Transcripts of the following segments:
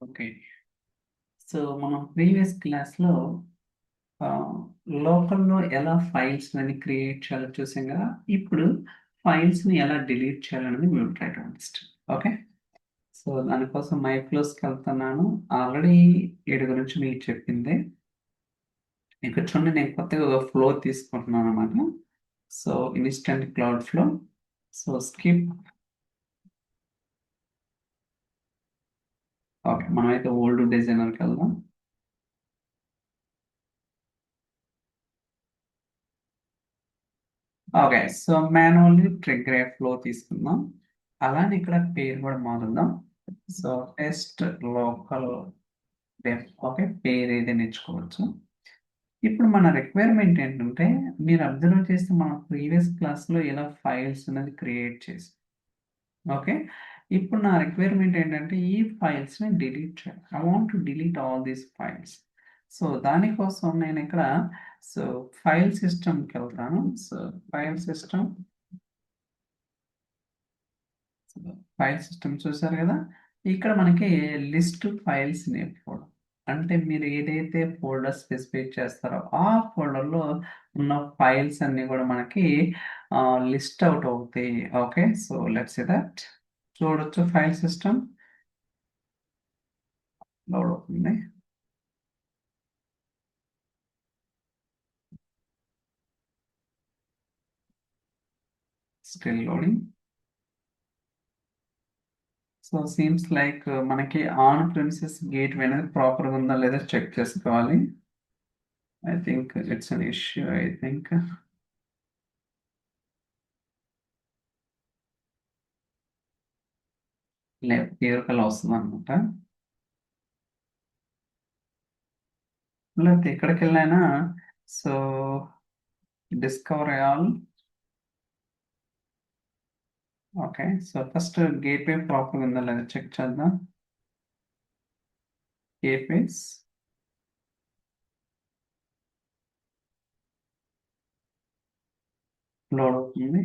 Okay. So, మనం previous క్లాస్‌లో ఆహ్, లోకల్‌లో ఎలా ఫైల్స్‌లని క్రియేట్ చేయాలో చూసాం గదా! ఇప్పుడు ఫైల్స్‌ని ఎలా డిలీట్ చేయాలనేది we will try to understand. Okay. So, దానికోసం మై ఫ్లోస్‌కెళ్తున్నాను. ఆల్రెడీ 7 గురించి మీకు చెప్పిందే. ఇక్కడ చూడండి నేను కొత్తగా ఒక ఫ్లో తీసుకుంటున్నాననమాట. So, instant cloud flow. So, skip. Okay. మనమైతే ఓల్డ్ డిజైనర్‌కెళ్దాం. Okay. So, manually trigger a flow తీసుకుందాం. అలానే ఇక్కడ పేరు కూడా మారుద్దాం. So, test local def. Okay. పేరు ఏదైనా ఇచ్చుకోవచ్చు. ఇప్పుడు మన రిక్వైర్మెంట్ ఏంటంటే, మీరు అబ్జర్వ్ చేస్తే మన ప్రీవియస్ క్లాస్‌లో ఇలా ఫైల్స్ అనేది క్రియేట్ చేసాం. ఓకే. ఇప్పుడు నా రిక్వైర్మెంట్ ఏంటంటే, ఈ ఫైల్స్‌ని డిలీట్ చేయాలి. I want to delete all these files. So, దానికోసం నేనిక్కడ సో, ఫైల్ సిస్టమ్‌కెళ్తాను. So, file system. File system చూసారు కదా! ఇక్కడ మనకి లిస్ట్ ఫైల్స్ నేమ్ ఫోల్డర్. అంటే మీరు ఏదైతే ఫోల్డర్ స్పెసిఫై చేస్తారో ఆ ఫోల్డర్‌లో ఉన్న ఫైల్స్ అన్నీ కూడా మనకి లిస్ట్ ఔట్ అవుతాయి. Okay. So, let's see that. చూడొచ్చు ఫైల్ సిస్టమ్ లోడ్ అవుతుంది. Still loading. So, seems like మనకి ఆన్ ప్రిమిసెస్ గేట్‌వే అనేది ప్రాపర్‌గా ఉందా లేదా చెక్ చేసుకోవాలి. I think it's an issue I think. క్లియర్‌గా వస్తుందన్నమాట. లేకపోతే ఎక్కడికెళ్ళైనా so, discover all. Okay. So, first gateway ప్రాపర్‌గా ఉందా లేదా చెక్ చేద్దాం. గేట్‌వేస్. లోడ్ అవుతుంది.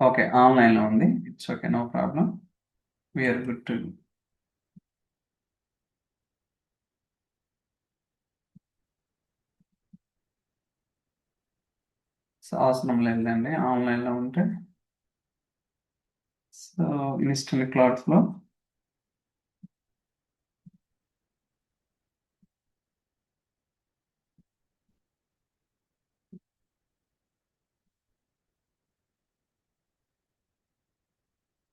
ఓకే. ఆన్‌లైన్‌లో ఉంది. It's okay. No problem. We are good to so, అవసరం లేదులెండి ఆన్‌లైన్‌లో ఉంటే. So, instant cloud flow.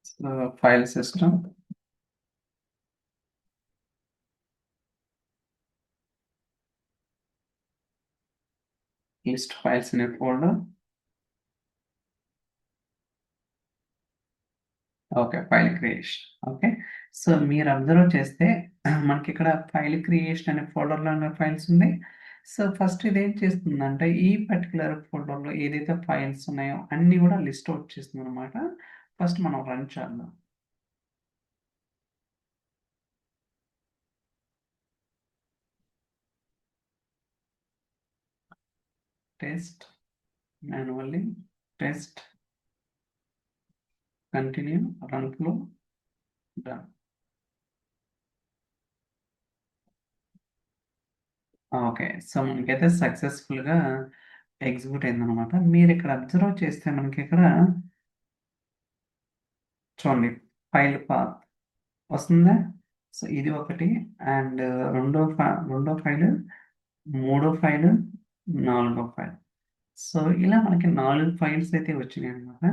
So, file system. List files in a folder. Okay. File creation. Okay. So, మీరు అబ్జర్వ్ చేస్తే మనకిక్కడ ఫైల్ క్రియేషన్ అనే ఫోల్డర్‌లో ఉన్న ఫైల్స్ ఉన్నాయి. సో, ఫస్ట్ ఇదేం చేస్తుందంటే, ఈ పర్టిక్యులర్ ఫోల్డర్‌లో ఏదైతే ఫైల్స్ ఉన్నాయో అన్నీ కూడా లిస్ట్ ఔట్ చేస్తుందనమాట. ఫస్ట్ మనం రన్ చేద్దాం. Test, manually, test, continue, run flow, done. Okay. So, మనకైతే సక్సెస్‌ఫుల్‌గా ఎగ్జిక్యూట్ అయిందనమాట. మీరిక్కడ అబ్జర్వ్ చేస్తే మనకిక్కడ చూడండి ఫైల్ పాత్ వస్తుందా? సో, ఇది ఒకటి అండ్ రెండో ఫైలు, మూడో ఫైలు, నాలుగో ఫైల్. సో, ఇలా మనకి 4 ఫైల్స్ అయితే వచ్చినాయన్నమాట.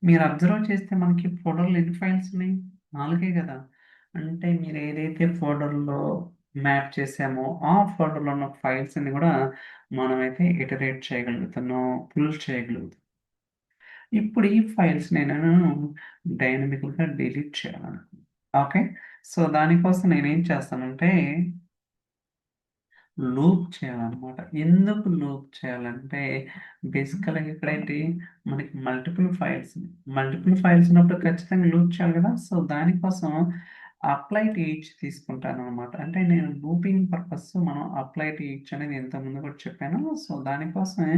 మీరు అబ్జర్వ్ చేస్తే మనకి ఫోల్డర్‌లో ఎన్ని ఫైల్స్ ఉన్నాయి? 4 కదా! అంటే మీరు ఏదైతే ఫోల్డర్‌లో మ్యాప్ చేసామో ఆ ఫోల్డర్‌లో ఉన్న ఫైల్స్ అన్ని కూడా మనమైతే ఇటరేట్ చేయగలుగుతున్నాం. పుల్ చేయగలుగుతాం. ఇప్పుడు ఈ ఫైల్స్ నేను డైనమిక్‌గా డిలీట్ చేయాలనుకుంటున్నాను. ఓకే. సో దానికోసం నేనేం చేస్తానంటే లూప్ చేయాలన్నమాట. ఎందుకు లూప్ చేయాలంటే బేసికల్‌గా ఇక్కడేంటి మనకి మల్టిపుల్ ఫైల్స్ ఉన్నప్పుడు ఖచ్చితంగా లూప్ చేయాలి కదా! సో దానికోసం అప్లై టు ఈచ్ తీసుకుంటానన్నమాట. అంటే నేను లూపింగ్ పర్పస్ మనం అప్లై టు ఈచ్ అనేది ఇంతకుముందు కూడా చెప్పాను. సో దానికోసమే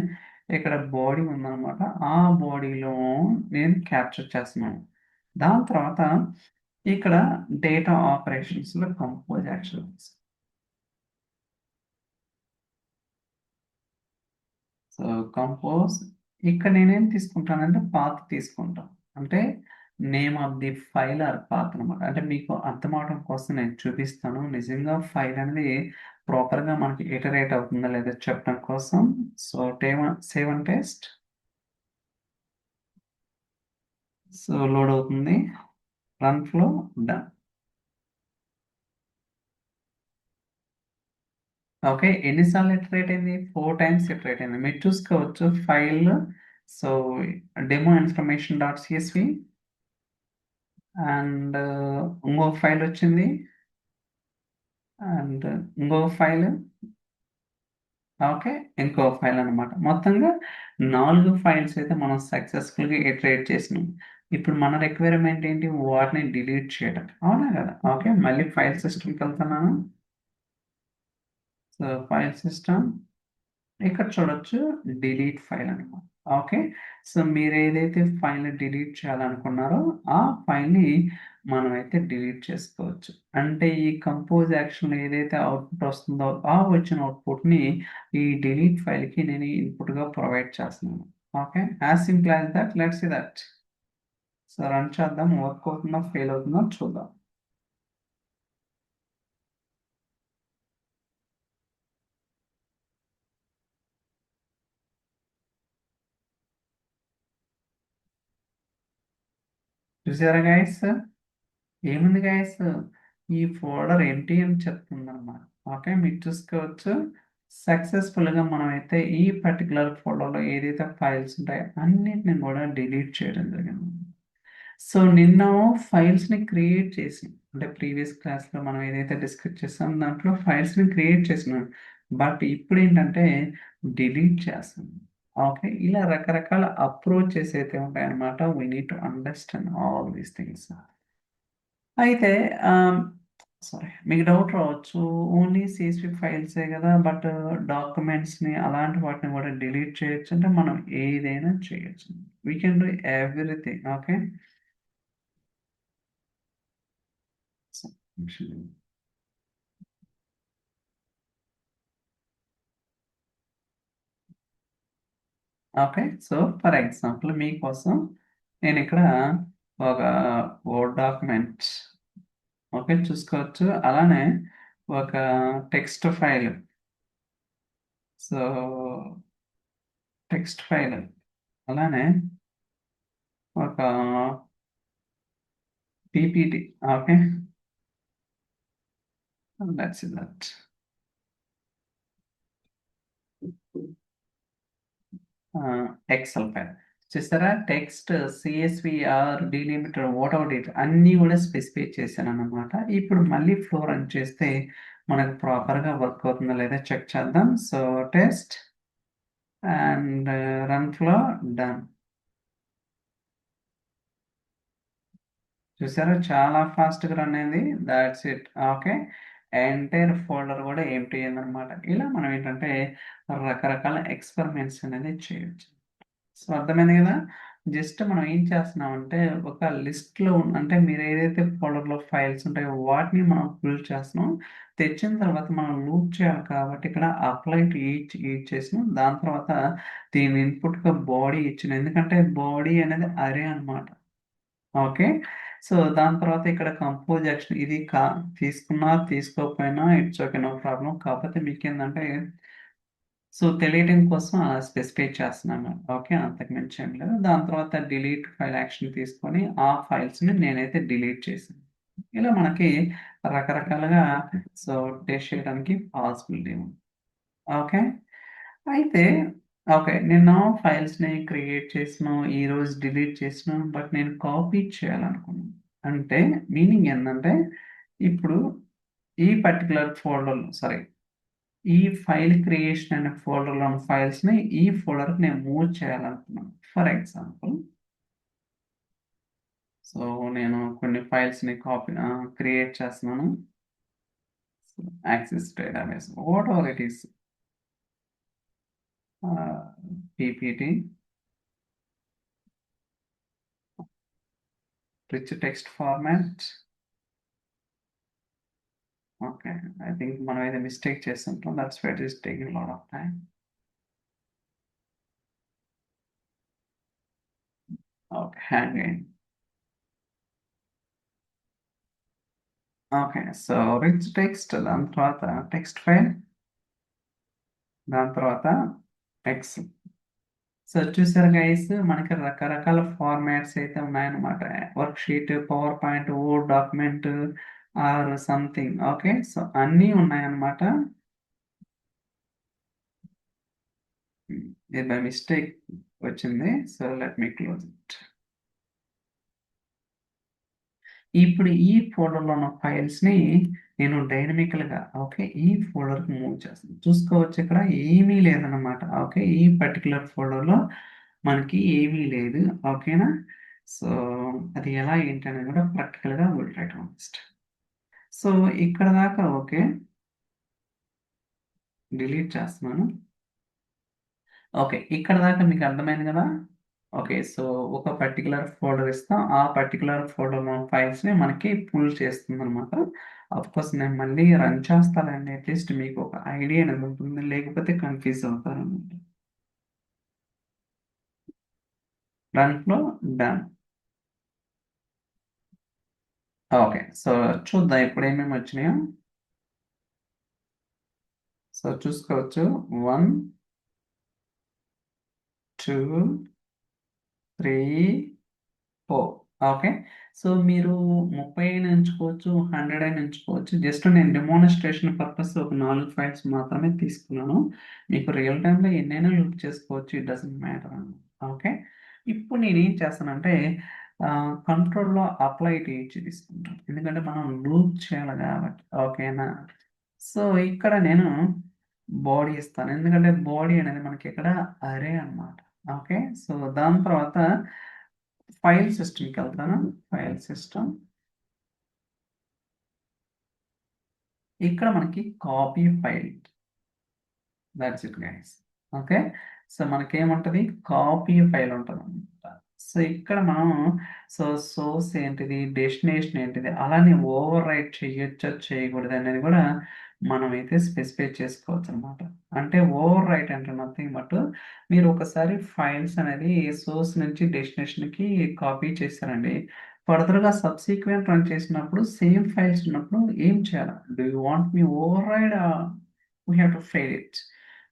ఇక్కడ బాడీ ఉందన్నమాట. ఆ బాడీలో నేను క్యాప్చర్ చేస్తున్నాను. దాని తర్వాత ఇక్కడ డేటా ఆపరేషన్స్‌లో కంపోజ్ యాక్షన్ సో కంపోజ్ ఇక్కడ నేనేం తీసుకుంటానంటే పాత్ తీసుకుంటాను. అంటే name of the file or path అనమాట. అంటే మీకు అర్థం అవడం కోసం నేను చూపిస్తాను. నిజంగా ఫైల్ అనేది ప్రాపర్‌గా మనకి ఇటరేట్ అవుతుందా లేదా చెప్పడం కోసం. So save and test. So load అవుతుంది. Run flow done. ఓకే. ఎన్ని సార్లు ఇటరేట్ అయింది? 4 టైమ్స్ ఇటరేట్ అయింది. మీరు చూసుకోవచ్చు file so demo information dot CSV and ఇంకొక ఫైల్ వచ్చింది. అండ్ ఇంకొక ఫైల్ ఓకే. ఇంకో ఫైల్ అనమాట. మొత్తంగా 4 ఫైల్స్ అయితే మనం సక్సెస్‌ఫుల్‌గా ఇటరేట్ చేసినాం. ఇప్పుడు మన రిక్వైర్మెంట్ ఏంటి? వాటిని డిలీట్ చేయడం. అవునా కదా! ఓకే. మళ్ళీ ఫైల్ సిస్టమ్‌కెళ్తున్నాను. సో, ఫైల్ సిస్టమ్ ఇక్కడ చూడొచ్చు డిలీట్ ఫైల్ అనమాట. ఓకే. సో, మీరేదైతే ఫైల్‌ని డిలీట్ చేయాలనుకున్నారో, ఆ ఫైల్‌ని మనమైతే డిలీట్ చేసుకోవచ్చు. అంటే ఈ కంపోజ్ యాక్షన్‌లో ఏదైతే అవుట్‌పుట్ వస్తుందో, ఆ వచ్చిన అవుట్‌పుట్‌ని ఈ డిలీట్ ఫైల్‌కి నేను ఇన్‌పుట్‌గా ప్రొవైడ్ చేస్తున్నాను. Okay. As simple as that. Let's see that. So, run చేద్దాం. వర్క్ అవుతుందో, ఫెయిల్ అవుతుందో చూద్దాం. చూసారా గైస్? ఏముంది గైస్ ఈ ఫోల్డర్ ఎంప్టీ అని చెప్తుందన్నమాట. ఓకే మీరు చూసుకోవచ్చు సక్సెస్ఫుల్గా మనమైతే ఈ పర్టికులర్ ఫోల్డర్లో ఏదైతే ఫైల్స్ ఉంటాయో అన్నిటిని కూడా డిలీట్ చేయడం జరిగింది. సో నిన్న ఫైల్స్ని క్రియేట్ చేసి అంటే ప్రీవియస్ క్లాస్లో మనం ఏదైతే డిస్కస్ చేసాం దాంట్లో ఫైల్స్ని క్రియేట్ చేసినాం బట్ ఇప్పుడు ఏంటంటే డిలీట్ చేస్తాం. ఓకే ఇలా రకరకాల అప్రోచెస్ అయితే ఉంటాయన్నమాట. We need to understand all these things. అయితే సారీ మీకు డౌట్ రావచ్చు. ఓన్లీ సీఎస్‌వి ఫైల్సే గదా! బట్ డాక్యుమెంట్స్‌ని అలాంటి వాటిని గూడా డిలీట్ చేయొచ్చు అంటే మనం ఏదైనా చేయొచ్చు. We can do everything. Okay. So, okay. So, for example మీకోసం నేనిక్కడ ఒక వర్డ్ డాక్యుమెంట్ ఓకే చూసుకోవచ్చు. అలానే ఒక text file. So, text file అలానే ఒక PPT okay. That's it that. Excel file. చూసారా? Text, CSV or delimiter whatever it అన్నీ గూడా స్పెసిఫై చేశానన్నమాట. ఇప్పుడు మళ్ళీ ఫ్లో రన్ చేస్తే మనకు ప్రాపర్‌గా వర్క్ అవుతుందో లేదో చెక్ చేద్దాం. So, test and run flow done. చూసారా? చాలా ఫాస్ట్‌గా రన్ అయింది. Thoughts it. Okay. Entire folder గూడా ఎంప్టీ అయిందన్నమాట. ఇలా మనం ఏంటంటే రకరకాల ఎక్స్‌పెరిమెంట్స్ అనేది చేయొచ్చు. సో, అర్థమైంది గదా! జస్ట్ మనం ఏం చేస్తున్నామంటే, ఒక లిస్ట్‌లో అంటే మీరు ఏదైతే ఫోల్డర్‌లో ఫైల్స్ ఉంటాయో వాటిని మనం ఫిల్ చేస్తున్నాం. తెచ్చిన తర్వాత మనం లూప్ చేయాలి కాబట్టి ఇక్కడ అప్లై టు ఈచ్ చేసినాం. దాని తర్వాత దీని ఇన్‌పుట్‌గా బాడీ ఇచ్చిన ఎందుకంటే బాడీ అనేది అరే అన్నమాట. ఓకే. సో, దాని తర్వాత ఇక్కడ కంపోజ్ యాక్షన్ ఇది తీసుకున్నా, తీసుకోకపోయినా ఇట్స్ ఓకే. No problem. కాకపోతే మీకేందంటే సో, తెలియడం కోసం అలా స్పెసిఫై చేస్తున్నాను. ఓకే. అంతకు మించి ఏం లేదు. దాని తర్వాత డిలీట్ ఫైల్ యాక్షన్ తీసుకొని ఆ ఫైల్స్‌ని నేనైతే డిలీట్ చేశాను. ఇలా మనకి రకరకాలుగా సో, టెస్ట్ చేయడానికి పాసిబిలిటీ ఉంది. ఓకే. అయితే ఓకే. నిన్న ఫైల్స్‌ని క్రియేట్ చేసినాం. ఈరోజు డిలీట్ చేసినాం. బట్ నేను కాపీ చేయాలనుకున్నాను. అంటే మీనింగ్ ఏందంటే ఇప్పుడు ఈ పర్టికులర్ ఫోల్డర్ సారీ ఈ ఫైల్ క్రియేషన్ అనే ఫోల్డర్లో ఉన్న ఫైల్స్ని ఈ ఫోల్డర్కి నేను మూవ్ చేయాలనుకున్నాను. ఫర్ ఎగ్జాంపుల్ సో నేను కొన్ని ఫైల్స్ని క్రియేట్ చేస్తున్నాను. Access database whatever it is PPT rich text format. Okay, I think మనం ఏదో మిస్టేక్ చేస్తుంటాం. That's why it is taking lot of time. Okay, hang అయింది. ఓకే, సో రిచ్ టెక్స్ట్, దాని తర్వాత టెక్స్ట్ ఫైల్, దాని తర్వాత X. So చూసారు guys, మనకి రకరకాల ఫార్మాట్స్ అయితే ఉన్నాయన్నమాట. Work sheet, power point, word document or something. Okay, so అన్నీ ఉన్నాయన్నమాట. ఇది బై మిస్టేక్ వచ్చింది. So let me close it. ఇప్పుడు ఈ ఫోల్డర్లో ఉన్న ఫైల్స్ని నేను డైనమికల్గా ఓకే ఈ ఫోల్డర్కి మూవ్ చేస్తాను. చూసుకోవచ్చు, ఇక్కడ ఏమీ లేదన్నమాట. ఓకే, ఈ పర్టికులర్ ఫోల్డర్లో మనకి ఏమీ లేదు. ఓకేనా? సో అది ఎలా ఏంటి అనేది కూడా ప్రాక్టికల్గా will try to understand. So ఇక్కడ దాకా ఓకే, డిలీట్ చేస్తున్నాను. ఓకే, ఇక్కడ దాకా మీకు అర్థమైంది కదా. ఓకే, సో ఒక పర్టికులర్ ఫోల్డర్ ఇస్తాం, ఆ పర్టికులర్ ఫోల్డర్లో ఫైల్స్ని మనకి పుల్ చేస్తుంది అనమాట. కోర్స్ నేను మళ్ళీ రన్ చేస్తానండి, అట్లీస్ట్ మీకు ఒక ఐడియా అనేది ఉంటుంది, లేకపోతే కన్ఫ్యూజ్ అవుతారనమాట. రన్లో డన్. ఓకే, సో చూద్దాం ఇప్పుడు ఏమేమి వచ్చినాయో. సో చూసుకోవచ్చు, 1 2 3 4. ఓకే, సో మీరు 30 అయినా ఎంచుకోవచ్చు, 100 అయినా ఎంచుకోవచ్చు. జస్ట్ నేను డెమోన్స్ట్రేషన్ పర్పస్ ఒక 4 ఫైల్స్ మాత్రమే తీసుకున్నాను. మీకు రియల్ టైంలో ఎన్నైనా యూజ్ చేసుకోవచ్చు, ఇట్ డజంట్ మ్యాటర్ అని. ఓకే, ఇప్పుడు నేను ఏం చేస్తానంటే కంట్రోల్లో అప్లై టీచ్ తీసుకుంటాను, ఎందుకంటే మనం లూప్ చేయాలి కాబట్టి. ఓకేనా? సో ఇక్కడ నేను బాడీ ఇస్తాను, ఎందుకంటే బాడీ అనేది మనకి ఇక్కడ అరే అన్నమాట. ఓకే, సో దాని తర్వాత ఫైల్ సిస్టమ్కి వెళ్తాను. ఫైల్ సిస్టమ్, ఇక్కడ మనకి copy file, that's it guys. Okay, so మనకేముంటుంది, కాపీ ఫైల్ ఉంటుంది అనమాట. సో ఇక్కడ మనం సోర్స్ ఏంటిది, డెస్టినేషన్ ఏంటిది, అలానే ఓవర్ రైట్ చేయొచ్చా చేయకూడదు అనేది కూడా మనం అయితే స్పెసిఫై చేసుకోవచ్చు అనమాట. అంటే ఓవర్ రైట్ అంటే నథింగ్ బట్ మీరు ఒకసారి ఫైల్స్ అనేది సోర్స్ నుంచి డెస్టినేషన్కి కాపీ చేశారండి, ఫర్దర్గా సబ్సీక్వెంట్ రన్ చేసినప్పుడు సేమ్ ఫైల్స్ ఉన్నప్పుడు ఏం చేయాలి, do you want me override, we have to fail it,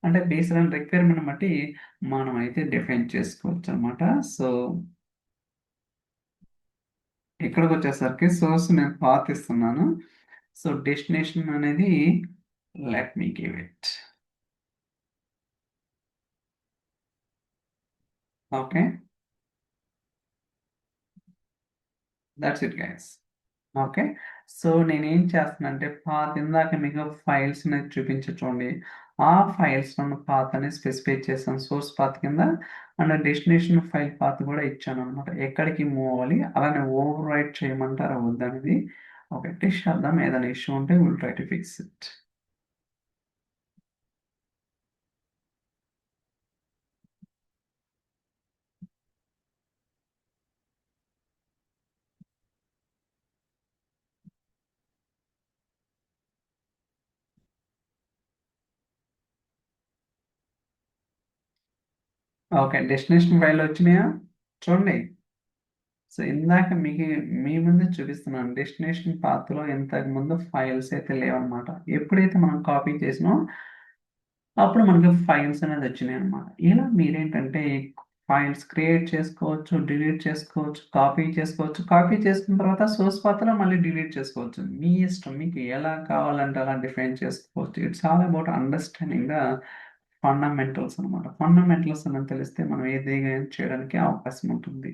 అంటే బేస్డ్ ఆన్ రిక్వైర్మెంట్ బట్టి మనం అయితే డిఫైన్ చేసుకోవచ్చు అనమాట. సో ఇక్కడికి వచ్చేసరికి సోర్స్ నేను పాత్ ఇస్తున్నాను. సో డెస్టినేషన్ అనేది let me give it. Okay, that's it guys. Okay, so నేనేం చేస్తున్నానంటే పాత్, ఇందాక మీకు ఫైల్స్ అనేది చూపించ చూడండి, ఆ ఫైల్స్ ఉన్న పాత్ అనేది స్పెసిఫై చేశాను సోర్స్ పాత్ కింద, అండ్ డెస్టినేషన్ ఫైల్ పాత్ కూడా ఇచ్చాను అనమాట, ఎక్కడికి మూవ్ అవ్వాలి, అలానే ఓవర్ రైట్ చేయమంటారా వద్దనేది. ఓకే, టెస్ట్ చేద్దాం, ఏదైనా ఇష్యూ ఉంటే will try to fix it. Okay, destination file వచ్చినాయా చూడండి. సో ఇందాక మీకు మీ ముందే చూపిస్తున్నాను, డెస్టినేషన్ పాత్లో ఇంతకు ముందు ఫైల్స్ అయితే లేవన్నమాట. ఎప్పుడైతే మనం కాపీ చేసినో అప్పుడు మనకి ఫైల్స్ అనేది వచ్చినాయి అనమాట. ఇలా మీరేంటంటే ఫైల్స్ క్రియేట్ చేసుకోవచ్చు, డిలీట్ చేసుకోవచ్చు, కాపీ చేసుకోవచ్చు, కాపీ చేసుకున్న తర్వాత సోర్స్ పాత్రలో మళ్ళీ డిలీట్ చేసుకోవచ్చు. మీ ఇష్టం, మీకు ఎలా కావాలంటే అలా డిఫైన్ చేసుకోవచ్చు. It's all about understanding the fundamentals అనమాట. ఫండమెంటల్స్ అని తెలిస్తే మనం ఏదైనా చేయడానికి అవకాశం ఉంటుంది.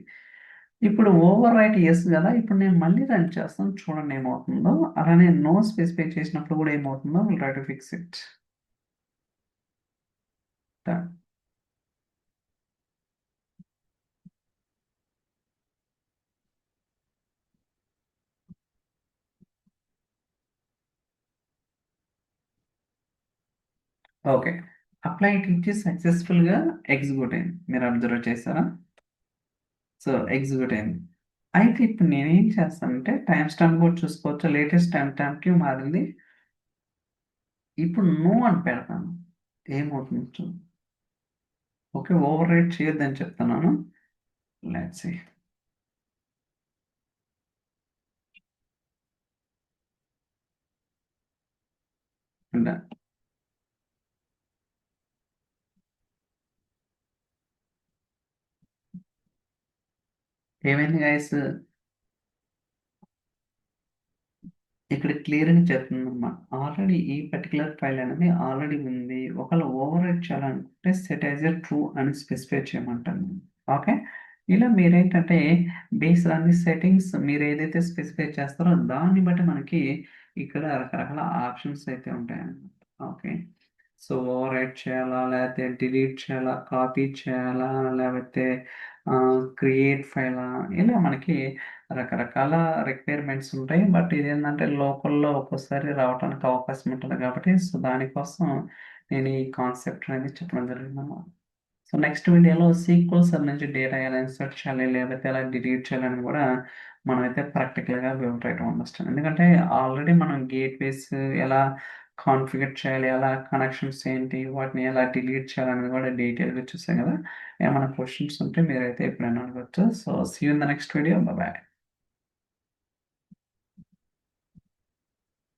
ఇప్పుడు ఓవర్ రైట్ ఎస్ కదా, ఇప్పుడు నేను మళ్ళీ రన్ చేస్తాను, చూడండి ఏమవుతుందో. అలానే నో స్పెసిఫై చేసినప్పుడు కూడా ఏమవుతుందో will try to fix it. Okay, apply ఇచ్చి సక్సెస్ఫుల్గా ఎగ్జిక్యూట్ అయింది, మీరు అబ్జర్వ్ చేస్తారా? సో ఎగ్జిక్యూట్ అయింది. అయితే ఇప్పుడు నేనేం చేస్తానంటే టైం స్టాంప్ కూడా చూసుకోవచ్చు, లేటెస్ట్ టైం స్టాంప్కి మారింది. ఇప్పుడు నో అని పెడతాను, ఏమవుతుంది చూడు. ఓకే, ఓవర్ రైట్ చేయొద్దని చెప్తున్నాను. Let's see. ఏమైంది గైస్? ఇక్కడ క్లియర్గా చెప్తుందన్నమాట, ఆల్రెడీ ఈ పర్టికులర్ ఫైల్ అనేది ఆల్రెడీ ఉంది. ఒకవేళ ఓవర్ రైట్ చేయాలనుకుంటే సెట్ యాజ్ ఎ ట్రూ అని స్పెసిఫై చేయమంటాను. ఓకే, ఇలా మీరేంటంటే బేస్డ్ ఆన్ ది సెట్టింగ్స్ మీరు ఏదైతే స్పెసిఫై చేస్తారో దాన్ని బట్టి మనకి ఇక్కడ రకరకాల ఆప్షన్స్ అయితే ఉంటాయన్నమాట. ఓకే, సో ఓవర్ రైట్ చేయాలా, లేకపోతే డిలీట్ చేయాలా, కాపీ చేయాలా, లేకపోతే క్రియేట్ ఫైలా, ఇలా మనకి రకరకాల రిక్వైర్మెంట్స్ ఉంటాయి. బట్ ఇదేంటంటే లోకల్లో ఒక్కోసారి రావడానికి అవకాశం ఉంటుంది కాబట్టి, సో దానికోసం నేను ఈ కాన్సెప్ట్ అనేది చెప్పడం జరిగిందన్నమాట. సో నెక్స్ట్ వీడియోలో సీక్వెల్ సర్ నుంచి డేటా ఎలా ఇన్సర్ట్ చేయాలి, లేకపోతే ఎలా డిలీట్ చేయాలని కూడా మనమైతే ప్రాక్టికల్గా విల్ ట్రై టు అండర్స్టాండ్. ఎందుకంటే ఆల్రెడీ మనం గేట్వేస్ ఎలా కాన్ఫిగర్ చేయాలి, ఎలా కనెక్షన్స్ ఏంటి, వాటిని ఎలా డిలీట్ చేయాలని కూడా డీటెయిల్గా చూసాం కదా. ఏమైనా క్వశ్చన్స్ ఉంటే మీరైతే ఎప్పుడైనా అడగచ్చు. So see you in the next video. Bye.